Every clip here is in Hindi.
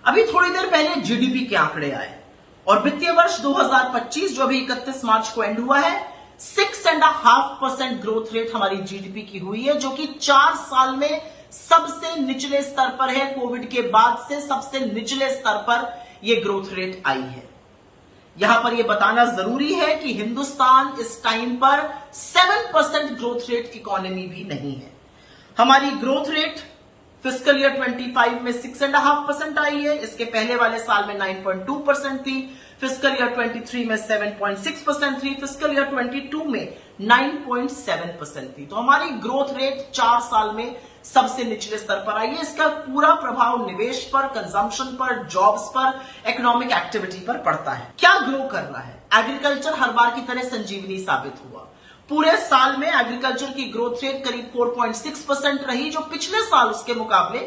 अभी थोड़ी देर पहले जीडीपी के आंकड़े आए और वित्तीय वर्ष 2025 जो अभी 31 मार्च को एंड हुआ है, 6.5% ग्रोथ रेट हमारी जीडीपी की हुई है, जो कि 4 साल में सबसे निचले स्तर पर है। कोविड के बाद से सबसे निचले स्तर पर यह ग्रोथ रेट आई है। यहां पर यह बताना जरूरी है कि हिंदुस्तान इस टाइम पर 7% ग्रोथ रेट इकोनॉमी भी नहीं है। हमारी ग्रोथ रेट फिस्कल ईयर 25 में 6.5% आई है, इसके पहले वाले साल में 9.2% थी, फिस्कल ईयर 23 में 7.6% थी, फिस्कल ईयर 22 में 9.7% थी। तो हमारी ग्रोथ रेट 4 साल में सबसे निचले स्तर पर आई है। इसका पूरा प्रभाव निवेश पर, कंजम्पशन पर, जॉब्स पर, इकोनॉमिक एक्टिविटी पर पड़ता है। क्या ग्रो कर रहा है? एग्रीकल्चर हर बार की तरह संजीवनी साबित हुआ। पूरे साल में एग्रीकल्चर की ग्रोथ रेट करीब 4.6% रही, जो पिछले साल उसके मुकाबले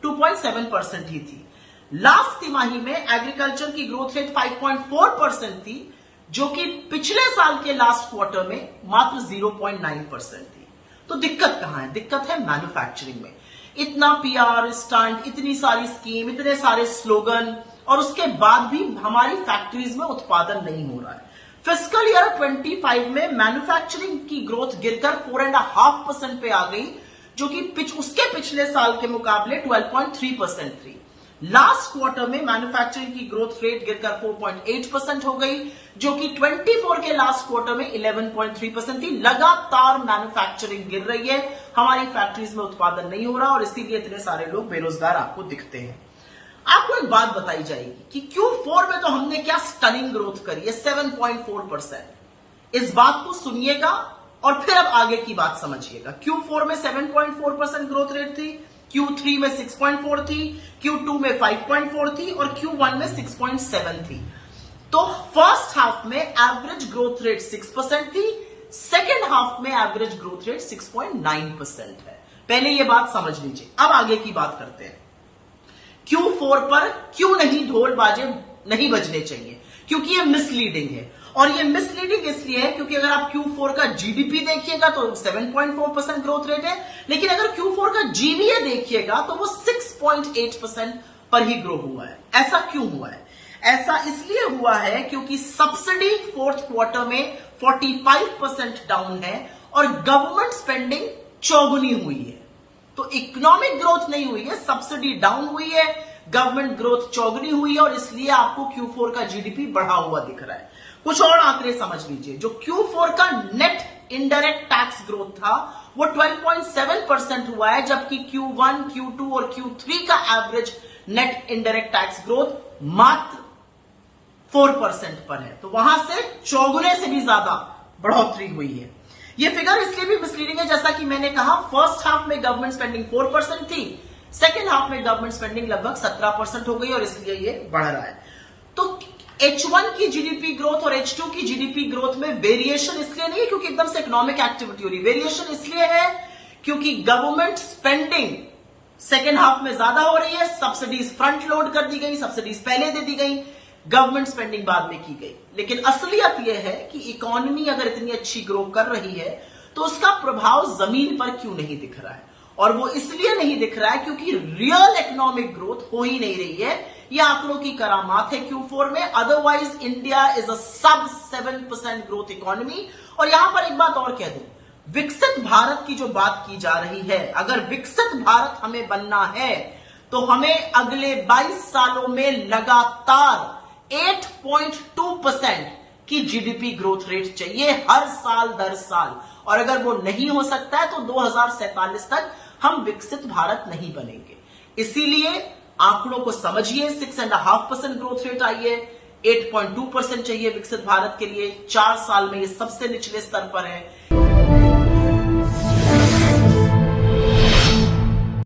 2.7% ही थी। लास्ट तिमाही में एग्रीकल्चर की ग्रोथ रेट 5.4% थी, जो कि पिछले साल के लास्ट क्वार्टर में मात्र 0.9% थी। तो दिक्कत कहां है? दिक्कत है मैन्युफैक्चरिंग में। इतना पीआर स्टंट, इतनी सारी स्कीम, इतने सारे स्लोगन, और उसके बाद भी हमारी फैक्ट्रीज में उत्पादन नहीं हो रहा है। फिस्कल ईयर 25 में मैन्युफैक्चरिंग की ग्रोथ गिरकर 4.5% पे आ गई, जो कि उसके पिछले साल के मुकाबले 12.3% थी। लास्ट क्वार्टर में मैन्युफैक्चरिंग की ग्रोथ रेट गिरकर 4.8% हो गई, जो कि 24 के लास्ट क्वार्टर में 11.3% थी। लगातार मैन्युफैक्चरिंग गिर रही है, हमारी फैक्ट्रीज में उत्पादन नहीं हो रहा, और इसीलिए इतने सारे लोग बेरोजगार आपको दिखते हैं। आपको एक बात बताई जाएगी कि Q4 में तो हमने क्या स्टनिंग ग्रोथ करी है, 7.4%। इस बात को सुनिएगा और फिर अब आगे की बात समझिएगा। Q4 में 7.4% ग्रोथ रेट थी, Q3 में 6.4 थी, Q2 में 5.4 थी और Q1 में 6.7 थी। तो फर्स्ट हाफ में एवरेज ग्रोथ रेट 6% थी, सेकेंड हाफ में एवरेज ग्रोथ रेट 6.9% है। पहले यह बात समझ लीजिए। अब आगे की बात करते हैं। Q4 पर क्यों नहीं ढोल बाजे नहीं बजने चाहिए? क्योंकि ये मिसलीडिंग है, और ये मिसलीडिंग इसलिए है क्योंकि अगर आप Q4 का जीडीपी देखिएगा तो 7.4% ग्रोथ रेट है, लेकिन अगर Q4 का जीवीए देखिएगा तो वो 6.8% पर ही ग्रो हुआ है। ऐसा क्यों हुआ है? ऐसा इसलिए हुआ है क्योंकि सब्सिडी फोर्थ क्वार्टर में 45% डाउन है और गवर्नमेंट स्पेंडिंग चौगुनी हुई है। तो इकोनॉमिक ग्रोथ नहीं हुई है, सब्सिडी डाउन हुई है, गवर्नमेंट ग्रोथ चौगुनी हुई है, और इसलिए आपको Q4 का जीडीपी बढ़ा हुआ दिख रहा है। कुछ और आंकड़े समझ लीजिए। जो Q4 का नेट इनडायरेक्ट टैक्स ग्रोथ था वो 12.7% हुआ है, जबकि Q1, Q2 और Q3 का average net indirect tax growth मात्र 4% पर है। तो वहां से चौगुने से भी ज्यादा बढ़ोतरी हुई है। ये फिगर इसलिए भी मिसलीडिंग है, जैसा कि मैंने कहा, फर्स्ट हाफ में गवर्नमेंट स्पेंडिंग 4% थी, सेकेंड हाफ में गवर्नमेंट स्पेंडिंग लगभग 17% हो गई, और इसलिए ये बढ़ रहा है। तो H1 की जीडीपी ग्रोथ और H2 की जीडीपी ग्रोथ में वेरिएशन इसलिए नहीं है क्योंकि एकदम से इकोनॉमिक एक्टिविटी हो रही। वेरिएशन इसलिए है क्योंकि गवर्नमेंट स्पेंडिंग सेकेंड हाफ में ज्यादा हो रही है, सब्सिडीज फ्रंट लोड कर दी गई, सब्सिडीज पहले दे दी गई, गवर्नमेंट स्पेंडिंग बाद में की गई। लेकिन असलियत यह है कि इकोनॉमी अगर इतनी अच्छी ग्रो कर रही है तो उसका प्रभाव जमीन पर क्यों नहीं दिख रहा है? और वो इसलिए नहीं दिख रहा है क्योंकि रियल इकोनॉमिक ग्रोथ हो ही नहीं रही है। ये आंकड़ों की करामात है Q4 में। अदरवाइज इंडिया इज अ सब 7% ग्रोथ इकोनॉमी। और यहां पर एक बात और कह दूं, विकसित भारत की जो बात की जा रही है, अगर विकसित भारत हमें बनना है तो हमें अगले 22 सालों में लगातार 8.2% की जीडीपी ग्रोथ रेट चाहिए हर साल दर साल। और अगर वो नहीं हो सकता है तो 2047 तक हम विकसित भारत नहीं बनेंगे। इसीलिए आंकड़ों को समझिए। 6.5% ग्रोथ रेट आई है, 8.2% चाहिए विकसित भारत के लिए। 4 साल में ये सबसे निचले स्तर पर है।